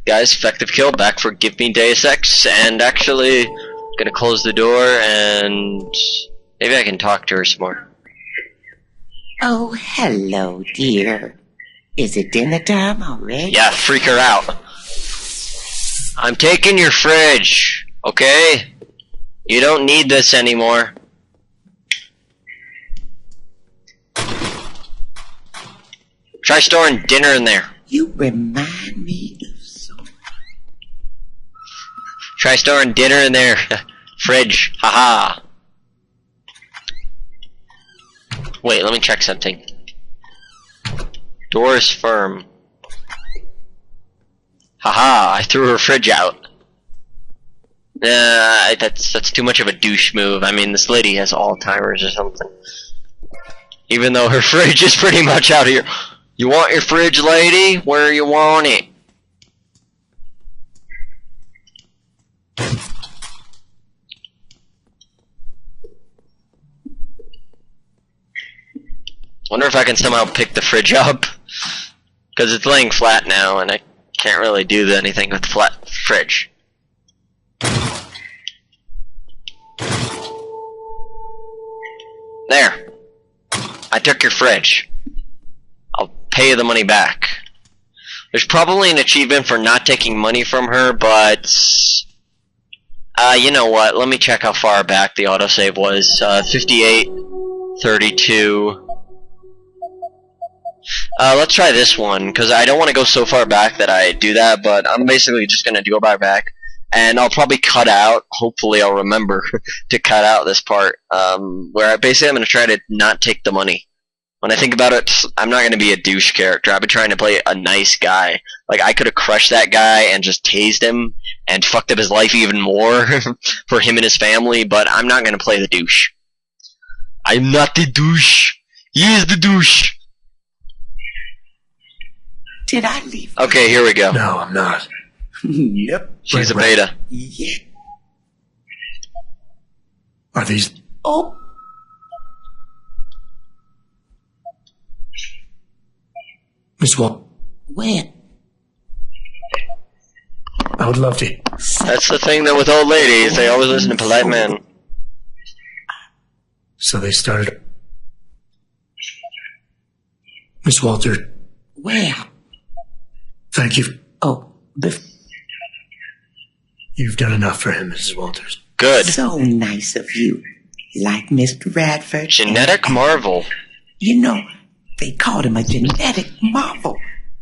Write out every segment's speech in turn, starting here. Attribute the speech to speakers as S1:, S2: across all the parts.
S1: Guys, effective kill, back for Give Me Deus Ex, and actually, gonna close the door, and maybe I can talk to her some more.
S2: Oh, hello, dear. Is it dinner time already?
S1: Yeah, freak her out. I'm taking your fridge, okay? You don't need this anymore. Try storing dinner in there.
S2: You remind me of something.
S1: Try storing dinner in there. Fridge. Haha. Wait, let me check something. Door is firm. Haha, I threw her fridge out. That's too much of a douche move. I mean, this lady has Alzheimer's or something. Even though her fridge is pretty much out here. You want your fridge, lady? Where you want it? Wonder if I can somehow pick the fridge up. Because it's laying flat now, and I can't really do anything with the flat fridge. There. I took your fridge. I'll pay you the money back. There's probably an achievement for not taking money from her, but... you know what, let me check how far back the autosave was. 58, 32... let's try this one, because I don't want to go so far back that I do that, but I'm basically just going to go back, and I'll probably cut out, hopefully I'll remember to cut out this part, where I'm going to try to not take the money. When I think about it, I'm not going to be a douche character. I've been trying to play a nice guy. Like, I could have crushed that guy and just tased him, and fucked up his life even more for him and his family, but I'm not going to play the douche. I'm not the douche. He is the douche.
S2: Did I leave?
S1: Okay, here we go.
S3: No, I'm not.
S2: Yep.
S1: She's a beta.
S2: Yeah.
S3: Are these...
S2: Oh.
S3: Miss Wall?
S2: When?
S3: I would love to.
S1: That's the thing that with old ladies, they always listen to polite men.
S3: So they started... Miss Walter.
S2: Where?
S3: Thank you.
S2: Oh,
S3: You've done enough for him, Mrs. Walters.
S1: Good.
S2: So nice of you. Like Mr. Radford.
S1: Genetic marvel.
S2: You know, they called him a genetic marvel.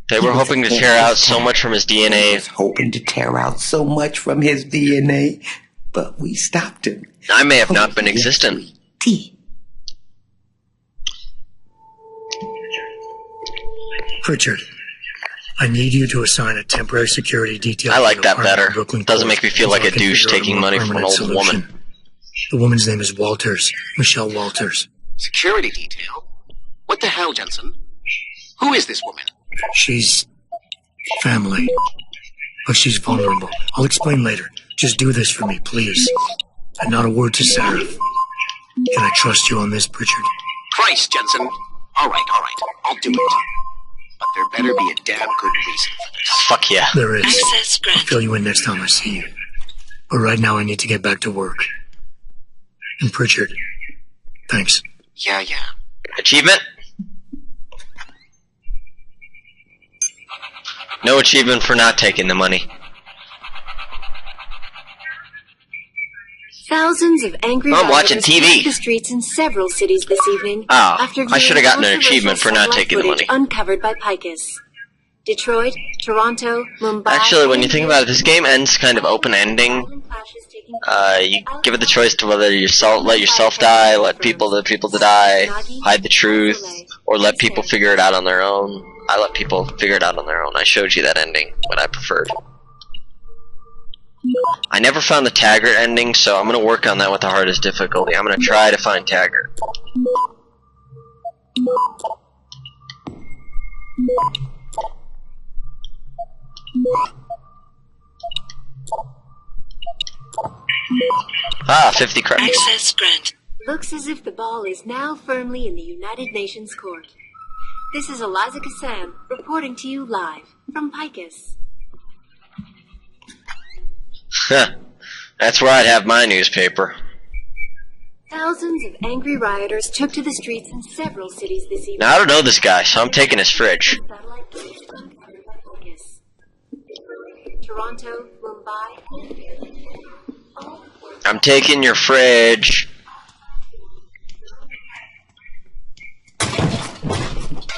S1: They were hoping to tear out so much from his
S2: He
S1: DNA.
S2: was hoping to tear out so much from his DNA, but we stopped him.
S1: I may have not been existent.
S3: Pritchard, I need you to assign a temporary security detail.
S1: I like
S3: to
S1: that
S3: your apartment
S1: better.
S3: in Brooklyn
S1: Doesn't
S3: Court
S1: make me feel like
S3: until
S1: a
S3: I can
S1: douche
S3: figure out
S1: taking
S3: more
S1: money from an
S3: permanent
S1: old
S3: solution.
S1: woman.
S3: The woman's name is Walters. Michelle Walters.
S4: Security detail? What the hell, Jensen? Who is this woman?
S3: She's... family. But she's vulnerable. I'll explain later. Just do this for me, please. And not a word to Sarah. Can I trust you on this, Pritchard?
S4: Christ, Jensen. All right. I'll do it. But there better be a damn good reason for this.
S1: Fuck yeah.
S3: There is.
S5: Access
S3: I'll
S5: granted.
S3: fill you in next time I see you. But right now I need to get back to work. And Pritchard, thanks.
S4: Yeah.
S1: Achievement? No achievement for not taking the money.
S5: Thousands of angry
S1: I'm watching
S5: rioters
S1: TV.
S5: took the streets in several cities this evening.
S1: Oh,
S5: after
S1: I should have gotten an
S5: controversial
S1: achievement for not
S5: satellite
S1: taking the
S5: footage
S1: money.
S5: Uncovered by Picus. Detroit, Toronto, Mumbai.
S1: Actually, when you think about it, this game ends kind of open-ending. You give it the choice to whether let yourself die, let the people to die, hide the truth, or let people figure it out on their own. I let people figure it out on their own. I showed you that ending, what I preferred. I never found the Taggart ending, so I'm going to work on that with the hardest difficulty. I'm going to try to find Taggart. Ah, 50 credits.
S5: Access granted. Looks as if the ball is now firmly in the United Nations court. This is Eliza Kassam reporting to you live from Picus.
S1: Huh. That's where I'd have my newspaper.
S5: Thousands of angry rioters took to the streets in several cities this evening.
S1: Now, I don't know this guy, so I'm taking his fridge.
S5: Toronto, Mumbai.
S1: I'm taking your fridge.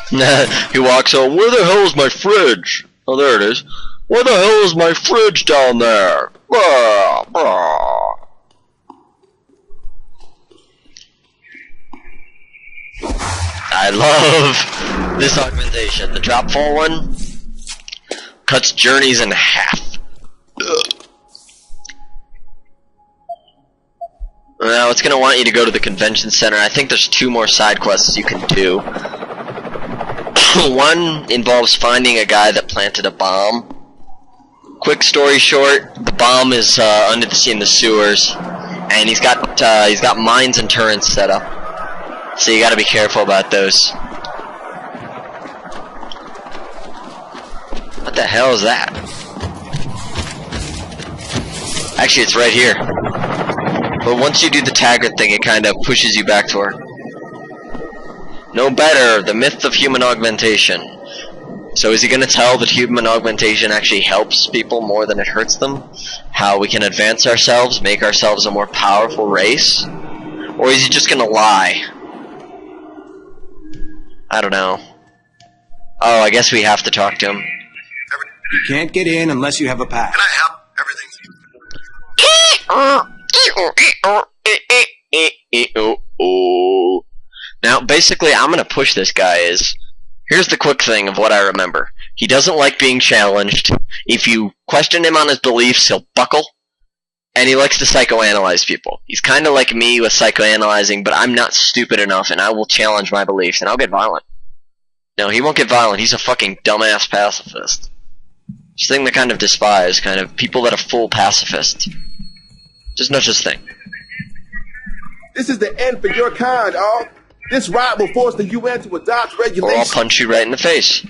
S1: He walks over. Where the hell is my fridge? Oh, there it is. Where the hell is my fridge down there? Blah, blah. I love this augmentation. The drop fall one cuts journeys in half. Ugh. Now it's going to want you to go to the convention center. I think there's 2 more side quests you can do. One involves finding a guy that planted a bomb. Quick story short, the bomb is under the sea in the sewers, and he's got mines and turrets set up. So you got to be careful about those. What the hell is that? Actually, it's right here. But once you do the Taggart thing, it kind of pushes you back to her. No better, the myth of human augmentation. So is he going to tell that human augmentation actually helps people more than it hurts them? How we can advance ourselves, make ourselves a more powerful race? Or is he just going to lie? I don't know. Oh, I guess we have to talk to him.
S6: You can't get in unless you have a pass.
S4: Can I help? Everything's...
S1: Now, basically, I'm going to push this guy here's the quick thing of what I remember. He doesn't like being challenged. If you question him on his beliefs, he'll buckle. And he likes to psychoanalyze people. He's kind of like me with psychoanalyzing, but I'm not stupid enough, and I will challenge my beliefs, and I'll get violent. No, he won't get violent. He's a fucking dumbass pacifist. It's a thing to kind of despise, kind of people that are full pacifists. Just no such thing.
S7: This is the end for your kind, all. This riot will force the UN to adopt
S1: Or
S7: regulations.
S1: I'll punch you right in the face.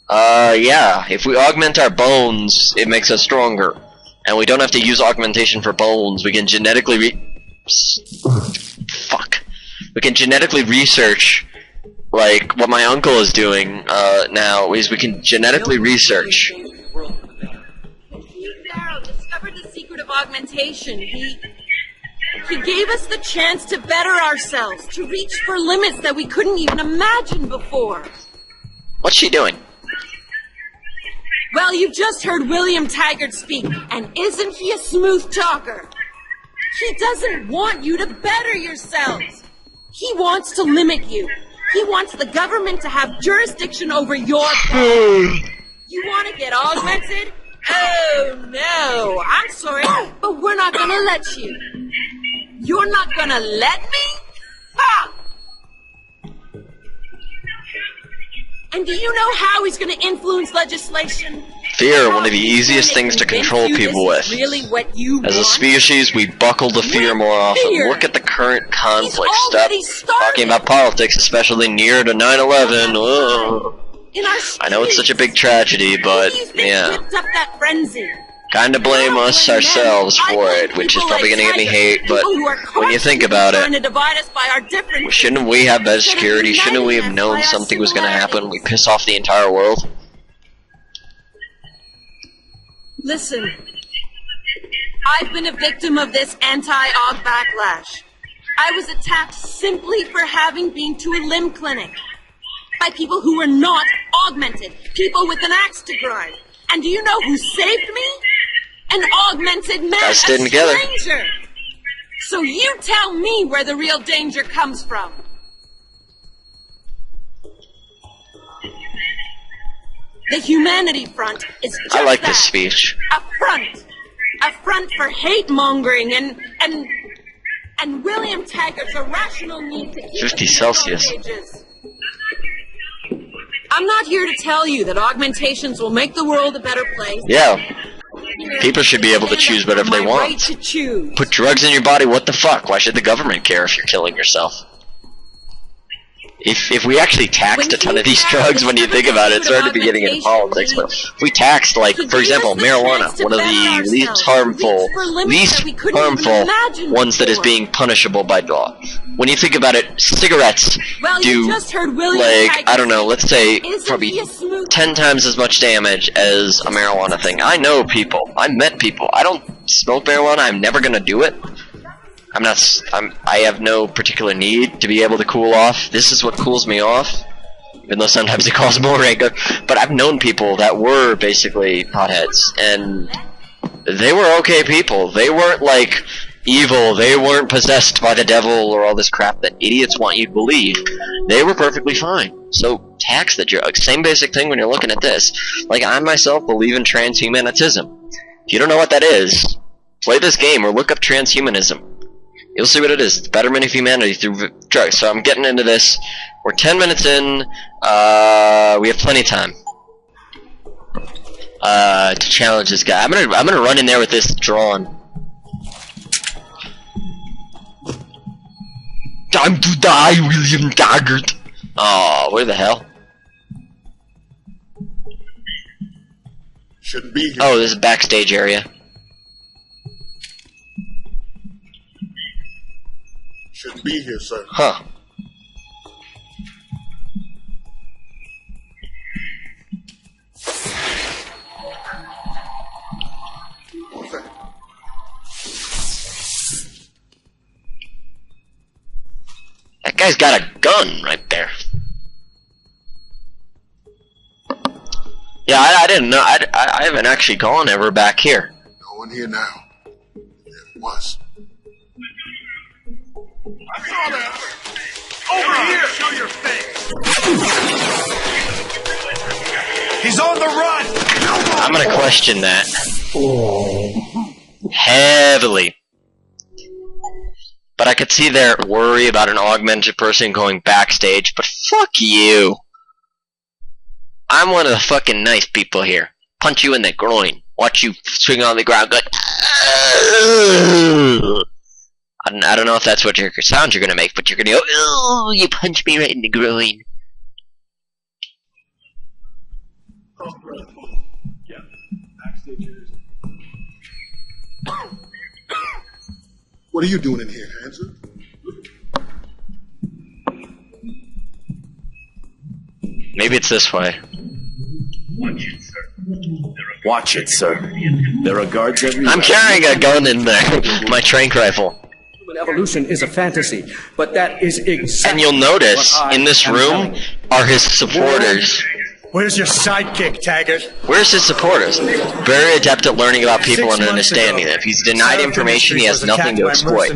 S1: Yeah. If we augment our bones, it makes us stronger. And we don't have to use augmentation for bones. We can genetically Fuck. We can genetically research, like, what my uncle is doing, now, is we can genetically research.
S8: Pharaoh discovered the secret of augmentation. He gave us the chance to better ourselves, to reach for limits that we couldn't even imagine before.
S1: What's she doing?
S8: Well, you've just heard William Taggart speak, and isn't he a smooth talker? He doesn't want you to better yourselves. He wants to limit you. He wants the government to have jurisdiction over your body. You want to get augmented? Oh, no. I'm sorry, but we're not going to let you. You're not going to let me? Ha! And do you know how he's going to influence legislation?
S1: Fear, one of the easiest things to control people with.
S8: Really what you
S1: As a
S8: want?
S1: species, we buckle to fear more often.
S8: Fear.
S1: Look at the current conflict
S8: He's
S1: stuff.
S8: already started.
S1: Talking about politics, especially near to 9/11. Ugh.
S8: In our
S1: I know it's such a big tragedy, but yeah.
S8: Whipped up that frenzy.
S1: Kinda blame us ourselves for it, which is probably gonna get me hate, but when you think about it, shouldn't we have better security? Shouldn't we have known something was gonna happen? We piss off the entire world.
S8: Listen, I've been a victim of this anti-aug backlash. I was attacked simply for having been to a limb clinic by people who were not augmented, people with an axe to grind. And do you know who saved me? An augmented man,
S1: Guys
S8: a
S1: staying together.
S8: stranger. So you tell me where the real danger comes from. The Humanity Front is just
S1: I like
S8: that.
S1: this speech.
S8: A front for hate mongering and William Taggart's irrational need to keep
S1: 50
S8: us
S1: Celsius.
S8: on pages. I'm not here to tell you that augmentations will make the world a better place.
S1: Yeah. People should be able to choose whatever they
S8: My
S1: want.
S8: right to choose.
S1: Put drugs in your body, what the fuck? Why should the government care if you're killing yourself? If we actually taxed a ton of these drugs, when you think about it, it's hard to be getting into politics, but if we taxed, like, for example, marijuana, one of the least harmful ones that is being punishable by law. When you think about it, cigarettes do, like, I don't know, let's say, probably 10 times as much damage as a marijuana thing. I know people. I met people. I don't smoke marijuana. I'm never gonna do it. I have no particular need to be able to cool off. This is what cools me off, even though sometimes it causes more anger. But I've known people that were basically potheads, and they were okay people. They weren't, like, evil. They weren't possessed by the devil or all this crap that idiots want you to believe. They were perfectly fine. So, tax the drugs. Same basic thing when you're looking at this. Like, I myself believe in transhumanism. If you don't know what that is, play this game or look up transhumanism. You'll see what it is. The betterment of humanity through drugs. So I'm getting into this. We're 10 minutes in. We have plenty of time to challenge this guy. I'm gonna run in there with this drawn. Time to die, William Taggart. Oh, where the hell?
S7: Shouldn't be here.
S1: Oh, this is a backstage area.
S7: Shouldn't be here, sir.
S1: Huh.
S7: What's that?
S1: That guy's got a gun right there. Yeah, I didn't know. I haven't actually gone ever back here.
S7: No one here now. There was.
S9: Over here! Show your face! He's on the run!
S1: I'm gonna question that. Heavily. But I could see their worry about an augmented person going backstage, but fuck you. I'm one of the fucking nice people here. Punch you in the groin. Watch you swing on the ground, go, I don't know if that's what your sound you're gonna make, but you're gonna go, "Oh, you punch me right in the groin."
S7: Yeah. Backstage. What are you doing in here, Hanson?
S1: Maybe it's this way.
S9: Watch it, sir. There are guards everywhere.
S1: I'm carrying a gun in there. My tranq rifle.
S10: Evolution is a fantasy, but that is exactly.
S1: And you'll notice in this room are his supporters.
S3: Where's your sidekick, Taggart?
S1: Where's his supporters? Very adept at learning about people and understanding them. If he's denied information, he has nothing to exploit.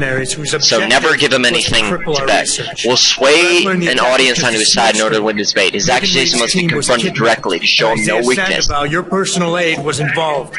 S1: So never give him anything to beg. We'll sway an audience onto his side in order to win this debate. His accusation must be confronted directly to show him no weakness.
S3: Your personal aid was involved.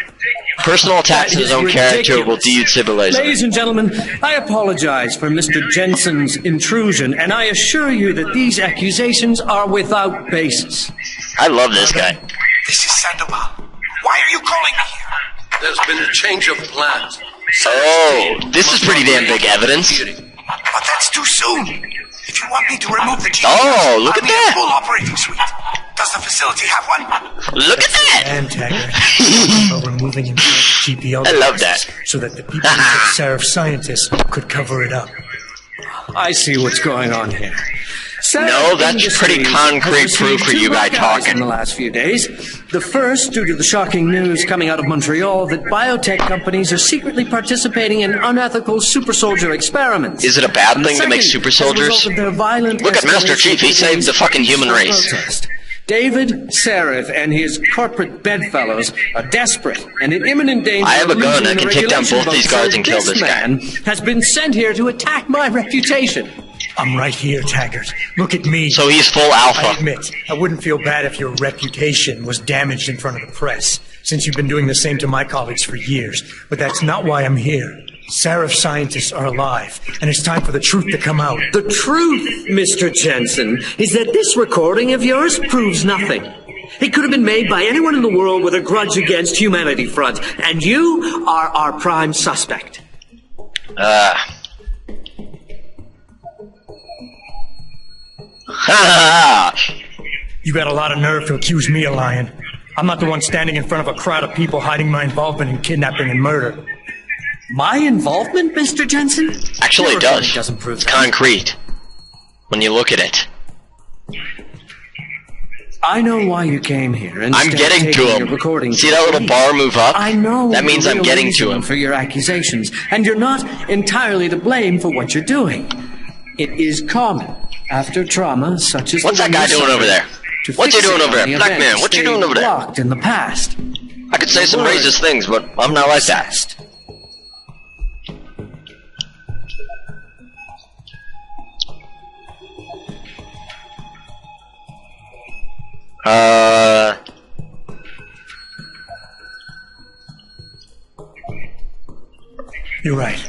S1: Personal attacks to his own character will destabilize him.
S10: Ladies and gentlemen, I apologize for Mr. Jensen's intrusion, and I assure you that these accusations are without basis.
S1: I love this guy.
S9: This is Sandoval. Why are you calling me here? There's been a change of plans.
S1: Oh, this is pretty damn big evidence.
S9: But that's too soon. If you want me to remove the GPU,
S1: oh, look at that.
S9: Full operating suite. Does the facility have one?
S1: Look at that.
S3: And Taggart, about removing him from the GPL.
S1: I love that.
S3: So that the people of Seraph scientists could cover it up.
S10: I see what's going on here.
S1: No, that's pretty concrete proof for you guys talking.
S10: In the last few days, the first due to the shocking news coming out of Montreal that biotech companies are secretly participating in unethical super soldier experiments.
S1: Is it a bad thing to make super soldiers? Look at Master Chief, he saved the fucking human race.
S10: Protest. David Seraph and his corporate bedfellows are desperate and in imminent danger.
S1: I have a gun. I can take down both these guards and kill this guy.
S10: Man has been sent here to attack my reputation.
S3: I'm right here, Taggart. Look at me.
S1: So he's full alpha.
S3: I admit, I wouldn't feel bad if your reputation was damaged in front of the press, since you've been doing the same to my colleagues for years. But that's not why I'm here. Seraph scientists are alive, and it's time for the truth to come out.
S10: The truth, Mr. Jensen, is that this recording of yours proves nothing. It could have been made by anyone in the world with a grudge against Humanity Front, and you are our prime suspect.
S1: Ha ha!
S3: You got a lot of nerve to accuse me of lying. I'm not the one standing in front of a crowd of people hiding my involvement in kidnapping and murder.
S10: My involvement, Mr. Jensen?
S1: Actually, it does.
S10: Doesn't prove
S1: it's
S10: that.
S1: concrete when you look at it.
S10: I know why you came here.
S1: I'm getting to him. See that little bar move up?
S10: I know.
S1: That means I'm getting to him.
S10: For your accusations, and you're not entirely to blame for what you're doing. It is common after trauma such as
S1: what's that guy doing over there? What's he doing over there? Black man, what you doing over there?
S10: Blocked in the past.
S1: I could say some racist things, but I'm not like that.
S3: You're right.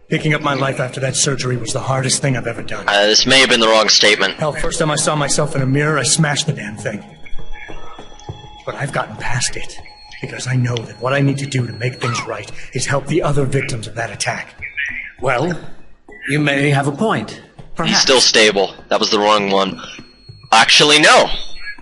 S3: Picking up my life after that surgery was the hardest thing I've ever done.
S1: This may have been the wrong statement.
S3: Hell, first time I saw myself in a mirror, I smashed the damn thing. But I've gotten past it, because I know that what I need to do to make things right is help the other victims of that attack.
S10: Well, you may have a point. Perhaps.
S1: He's still stable. That was the wrong one. Actually, no.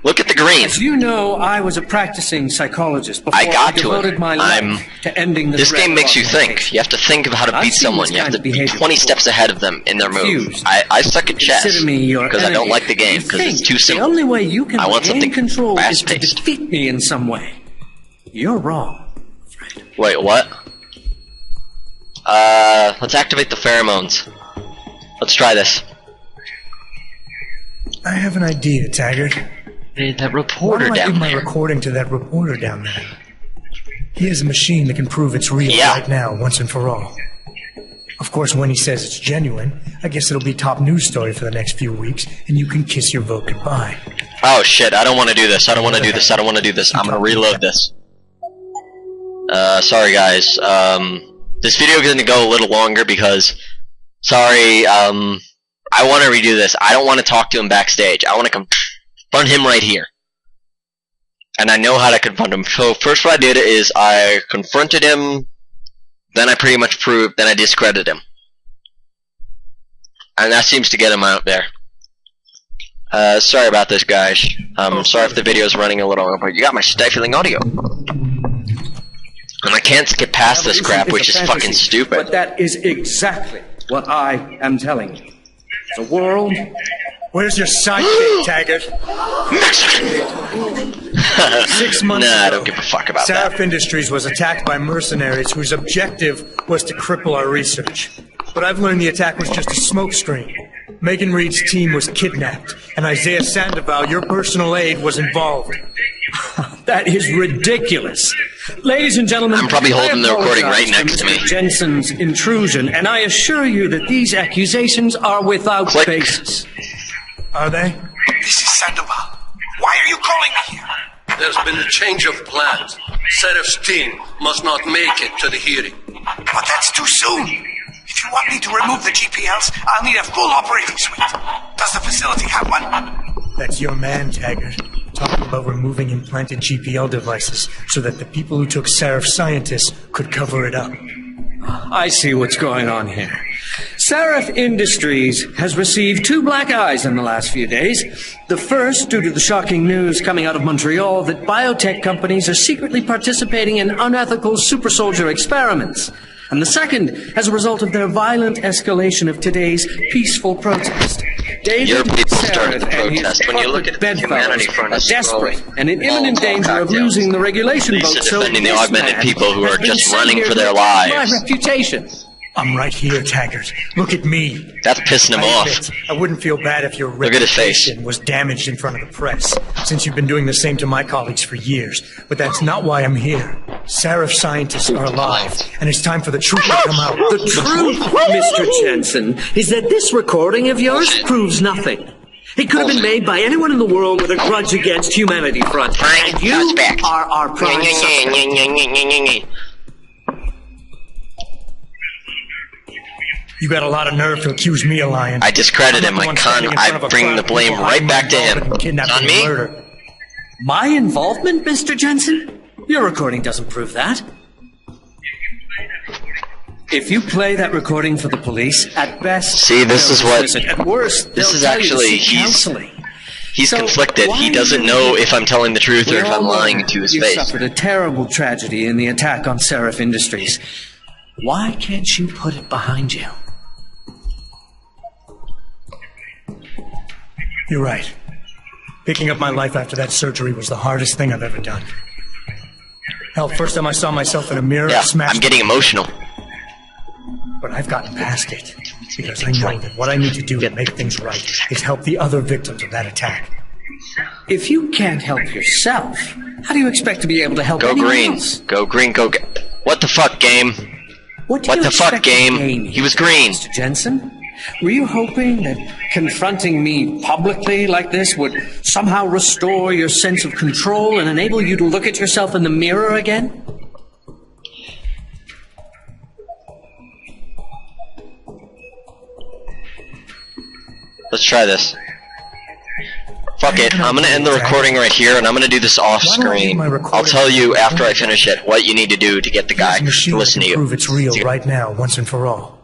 S1: Look at the green.
S10: As you know, I was a practicing psychologist before I devoted my life to ending
S1: this game makes you think. You have to think of how to beat someone. You have to be 20 steps ahead of them in their move. I suck at chess because I don't like the game because it's too simple.
S10: The only way you can gain control is to
S1: fast-paced.
S10: defeat me in some way. You're wrong.
S1: Wait, what? Let's activate the pheromones. Let's try this.
S3: I have an idea, Taggart.
S1: That reporter
S3: Why don't I
S1: down
S3: give my
S1: there.
S3: recording to that reporter down there? He has a machine that can prove it's real right now, once and for all. Of course, when he says it's genuine, I guess it'll be top news story for the next few weeks, and you can kiss your vote goodbye.
S1: Oh shit, I don't want to do this. I don't want to do this. I don't want to do this. I'm gonna reload this. Sorry guys. This video is gonna go a little longer because, sorry, I want to redo this. I don't want to talk to him backstage. I want to confront him right here. And I know how to confront him. So first what I did is I confronted him, then I pretty much proved, then I discredited him. And that seems to get him out there. Sorry about this, guys. Sorry if the video is running a little over, but you got my stifling audio. And I can't skip past this crap, which is fucking stupid.
S10: But that is exactly what I am telling you. The world...
S3: Where's your sidekick, Taggart? 6 months ago,
S1: I don't give a fuck about that.
S3: Sarif Industries was attacked by mercenaries whose objective was to cripple our research. But I've learned the attack was just a smokescreen. Megan Reed's team was kidnapped, and Isaiah Sandoval, your personal aide, was involved.
S10: That is ridiculous. Ladies and gentlemen,
S1: I'm probably holding the recording right
S10: I apologize
S1: next
S10: for
S1: to me.
S10: Mr. Jensen's intrusion, and I assure you that these accusations are without basis.
S3: Are they?
S9: This is Sandoval. Why are you calling me here? There's been a change of plans. Serif's team must not make it to the hearing.
S11: But that's too soon. If you want me to remove the GPLs, I'll need a full operating suite. Does the facility have one?
S3: That's your man, Taggart. Talking about removing implanted GPL devices so that the people who took Sarif scientists could cover it up.
S10: I see what's going on here. Sarif Industries has received 2 black eyes in the last few days. The first, due to the shocking news coming out of Montreal that biotech companies are secretly participating in unethical super soldier experiments. And the second, as a result of their violent escalation of today's peaceful protest. David
S1: Your people started the
S10: Sarif and his
S1: protest. When you look at the
S10: bedfellows
S1: humanity front
S10: are
S1: is
S10: desperate
S1: growing.
S10: and in imminent danger of losing the regulation
S1: Lisa
S10: vote. So
S1: defending the
S10: this
S1: augmented
S10: man
S1: people who
S10: has
S1: are
S10: been
S1: just
S10: sent
S1: running
S10: here
S1: for
S10: to
S1: their
S10: protect
S1: lives.
S10: My reputation.
S3: I'm right here, Taggart. Look at me.
S1: That's pissing him off.
S3: I wouldn't feel bad if your
S1: Look at his face.
S3: reputation was damaged in front of the press, since you've been doing the same to my colleagues for years. But that's not why I'm here. Sarif scientists are alive, and it's time for the truth to come out.
S10: The truth, Mr. Jensen, is that this recording of yours proves nothing. It could have been made by anyone in the world with a grudge against Humanity Front. And you are our prime suspect.
S3: You got a lot of nerve to accuse me of lying.
S1: I discredit him. I bring the blame right back to him. It's on me.
S3: Murder.
S10: My involvement, Mr. Jensen? Your recording doesn't prove that. If you play that recording for the police, at best,
S1: see, this is what.
S10: At worst,
S1: this is
S10: tell you to
S1: actually
S10: seek counseling.
S1: he's
S10: So,
S1: conflicted. He
S10: why
S1: doesn't
S10: do
S1: know
S10: you-
S1: if I'm telling the truth or
S10: We
S1: if
S10: all
S1: I'm
S10: know
S1: lying to his
S10: you
S1: face.
S10: suffered a terrible tragedy in the attack on Seraph Industries. Why can't you put it behind you?
S3: You're right. Picking up my life after that surgery was the hardest thing I've ever done. Hell, first time I saw myself in a mirror,
S1: Yeah,
S3: I smashed
S1: I'm getting emotional.
S3: But I've gotten past it. Because I know that what I need to do to make things right is help the other victims of that attack.
S10: If you can't help yourself, how do you expect to be able to help
S1: Go
S10: anyone
S1: green.
S10: else?
S1: Go green. Go. What the fuck, game?
S10: What
S1: the fuck,
S10: expect to
S1: game?
S10: gain
S1: He was green.
S10: Mr. Jensen? Were you hoping that confronting me publicly like this would somehow restore your sense of control and enable you to look at yourself in the mirror again?
S1: Let's try this. Fuck it. I'm gonna end the recording right here, and I'm gonna do this off screen. I'll tell you after I finish it what you need to do to get the guy to listen to you.
S3: Prove it's real right now, once and for all.